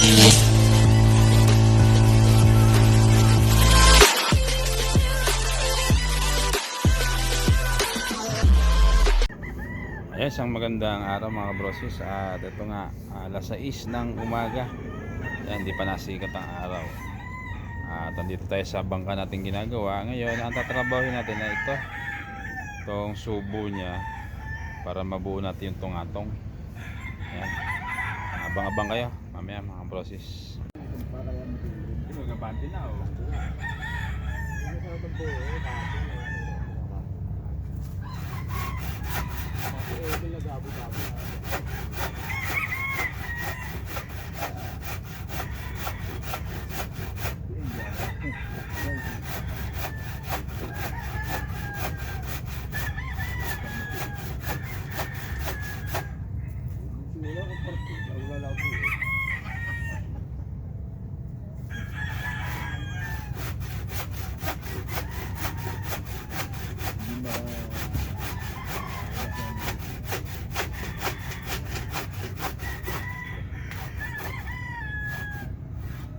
Ayan, isang magandang araw mga kabrosis. At ito nga, alas 6 ng umaga. Ayan, hindi pa nasikat ang araw. At andito tayo sa bangka natin ginagawa. Ngayon, ang tatrabahin natin na itong subo niya para mabuo natin yung tungatong. Ayan, abang-abang kayo mamaya mga kabrosis. Ito gabante na oh.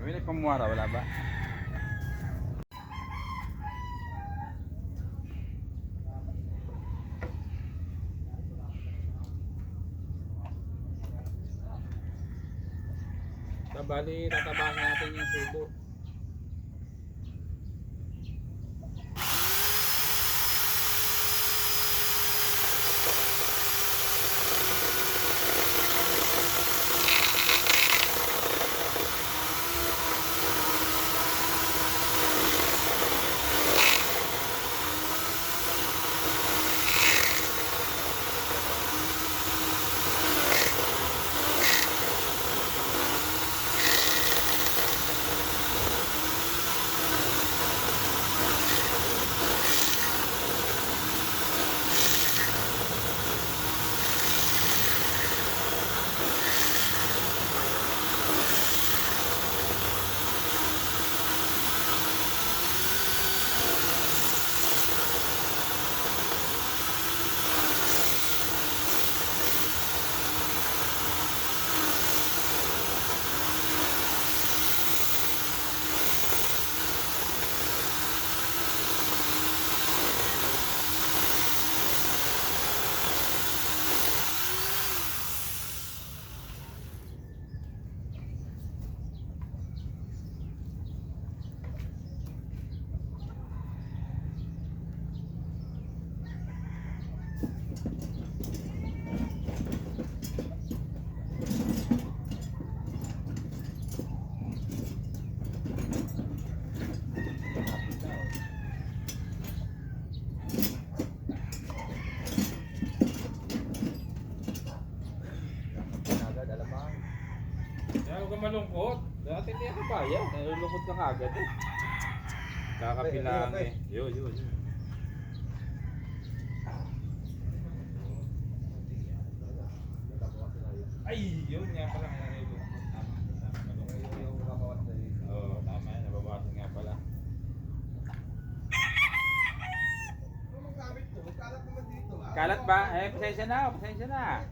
May nagpamuwara, wala ba? Bali, tatabasan natin yung subo. Huwag ka malungkot. Dati hindi ka kaya. Nalulungkot ka kagad eh. Kakapilang eh. Yun. Ay, yun nga pala. Oo, tama yan. Nababawasan nga pala. Kalat ba? Eh, pasensya na.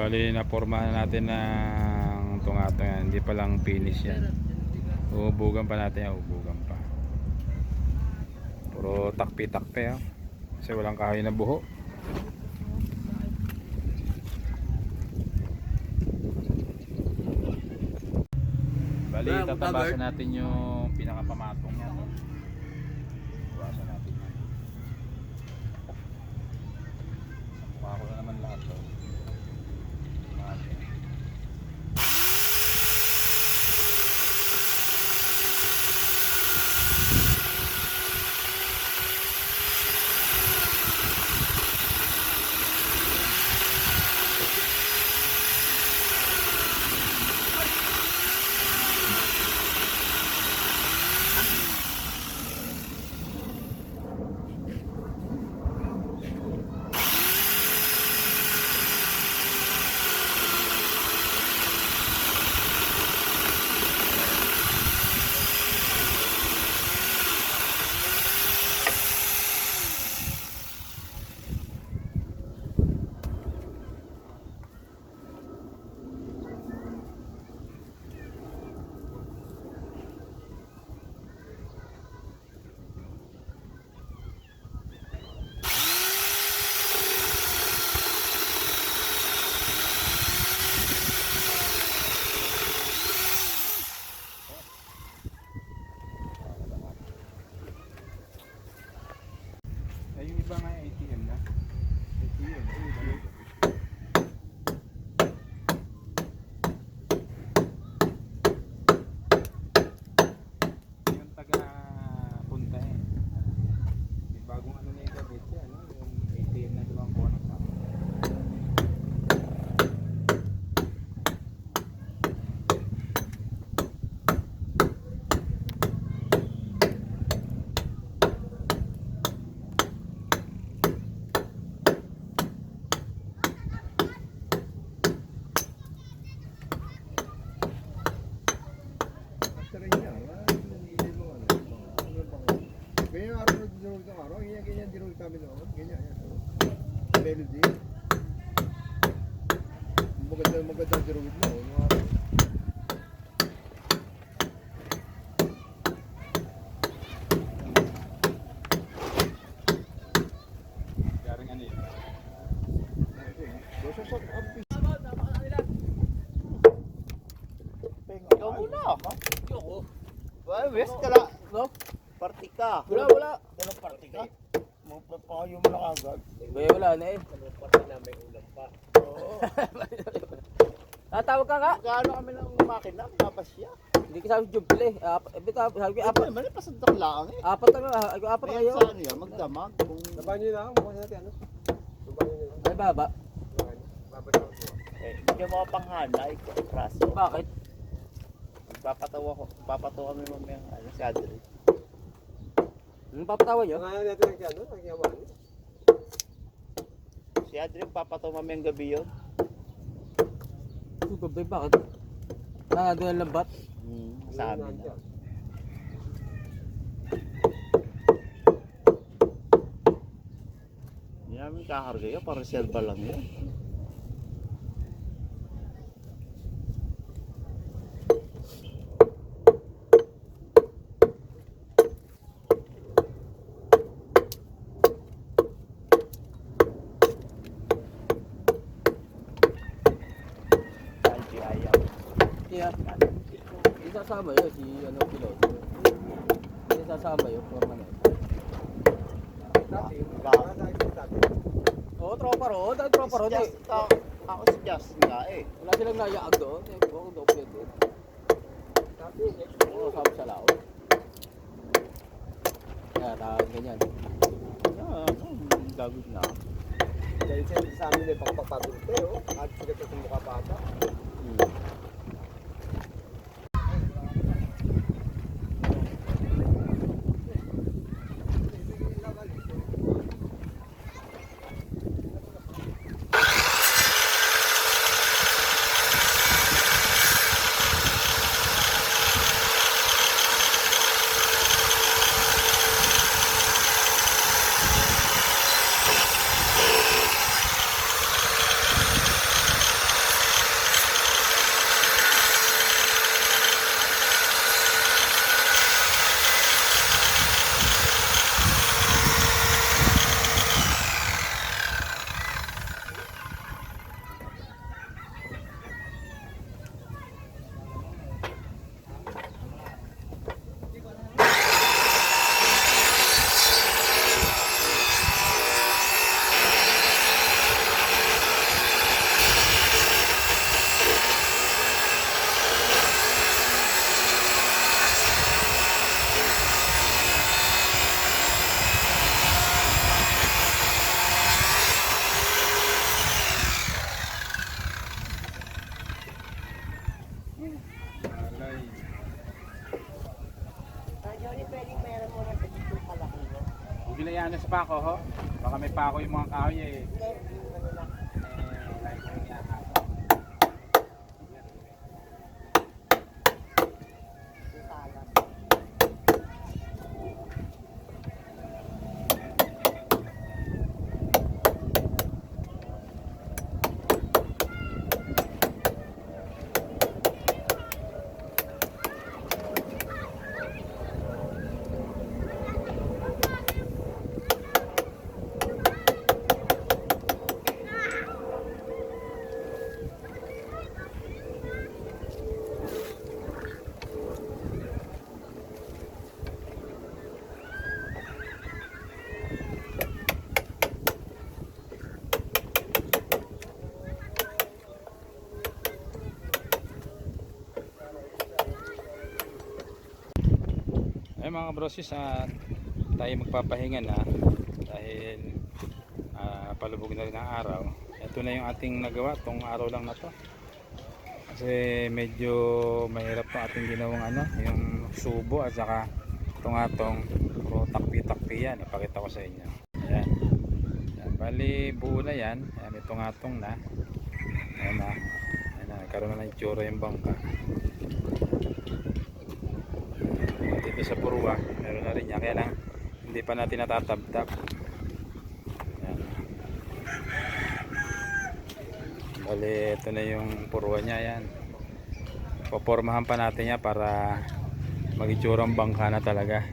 Bali na formahan natin ng tungatong yan. Hindi pa lang finish yan. Uhubugan pa natin yan. Uhubugan pa. Puro takpi-takpi ha. Kasi walang kahoy na buho. Bali tatabasan natin yung pinakapamatong yan. Tatabasan natin yan. Mukha ko na naman lahat to. Ay, yung iba nga ATM na. ATM. Yung taga-punta eh. May bagong ano na yung gabit yan. Yung ATM na dumang kuha ng tao. Ganyan araw na dinurog ng araw, ganyan dinurog kami noon, ganyan yan. Melody. Maganda dinurog mo, no araw. Garing ano yun? Dosa sa ampis. Ikaw muna ha? Yoko. Well, west ka lang. No? Party ka. Wala. Walang party ka? Magpapayo mo lang agad. Wala na eh. Party na may ulam pa. Oo. Tatawag ka nga. Magkano kami ng makina? Tapos siya. Hindi ka sabi job pala eh. Sabi ko, Apat naman, pasundak lang eh. apat na nga. Apat na Ayan kayo. sa ano yan, magdamag. Kung... Laban nyo na ako, mukha natin ano? Laban nyo na. Ay baba. Babalik ako. Hindi mo panghanay, praso. Bakit? Papatawa kami mamaya ano, si Adri. Anong papatawa nyo? Ngayon natin ang kano, ang kiyaman. Si Adri, papatawa mamaya ang gabi yun. Gabay bakit? Doon ang lambat. Sa amin. Hindi namin kakarga yun, para reserva lang yun. Yeah. Isasama yun si ano pilot. Isasama yun forma na yun. Oo, tropa ro. Dahil tropa ro. Ako si Justin nga eh. Wala silang nayaag doon. Ako doon pwede. Oo, sabi sa lao. Kaya tawag ganyan. Gagod na. Dahil sa amin ay pagpapabinte, oh. At sigat sa mukha bata. binayaan na sa pako ho. Baka may pako yung mga kahoy eh. Like ko niya. Ay mga brosis, tayo magpapahinga na dahil palubog na rin ang araw. Ito na yung ating nagawa tong araw lang na to. Kasi medyo mahirap pa ating ginawang yung subo at saka itong atong puro takpi-takpi yan. Ipakita ko sa inyo. Ayan. Ayan. Bali buo na yan. Ayan, itong atong na. Ayan na. Ayan na. Nagkaroon na ng itsura yung bangka. Dito sa Purwa meron na rin yan, kaya lang hindi pa natin natatabtab. Ayan. Bali ito na yung Purwa nya, yan popormahan pa natin yan para mag-itsurang bangka na talaga.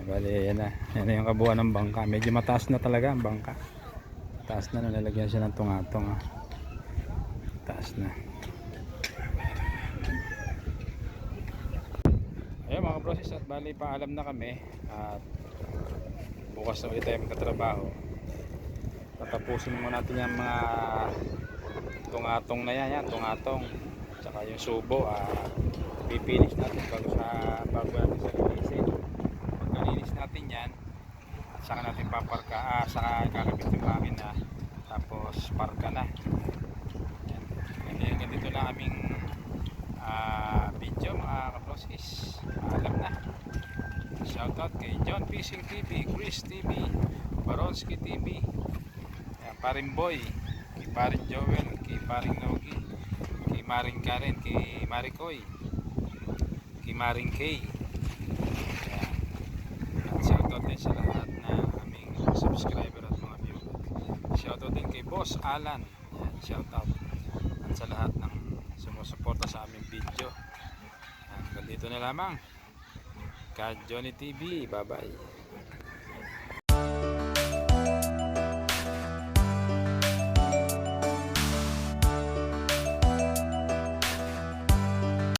Bali yan na yung kabuuan ng bangka, medyo mataas na talaga ang bangka, taas na, nalagyan siya ng tungatong taas na. Ayun mga brosis, at bali paalam na kami at bukas na ulit tayo magkatrabaho. Tatapusin muna natin yung mga tungatong na yan, tungatong tsaka yung subo, pipinis natin bago natin sa linisin. Pagkalinis natin yan, saka natin paparka, saka kakabit yung hangin na, tapos parka na. Yan. Ganito lang aming video mga kaprosis. Alam na. Shoutout kay John Fishing TV, Chris TV, Baronski TV, Paring Boy, kay Paring Joel, kay Paring Nogi, kay Maring Karen, kay Marikoy, kay Maring Kay. At shoutout din sa lahat na aming subscriber at mga viewer. Shoutout din kay Boss Alan. Shoutout. At sa lahat ng sumusuporta sa aming video. Hanggang dito na lamang. Ka Johnny TV. Bye bye.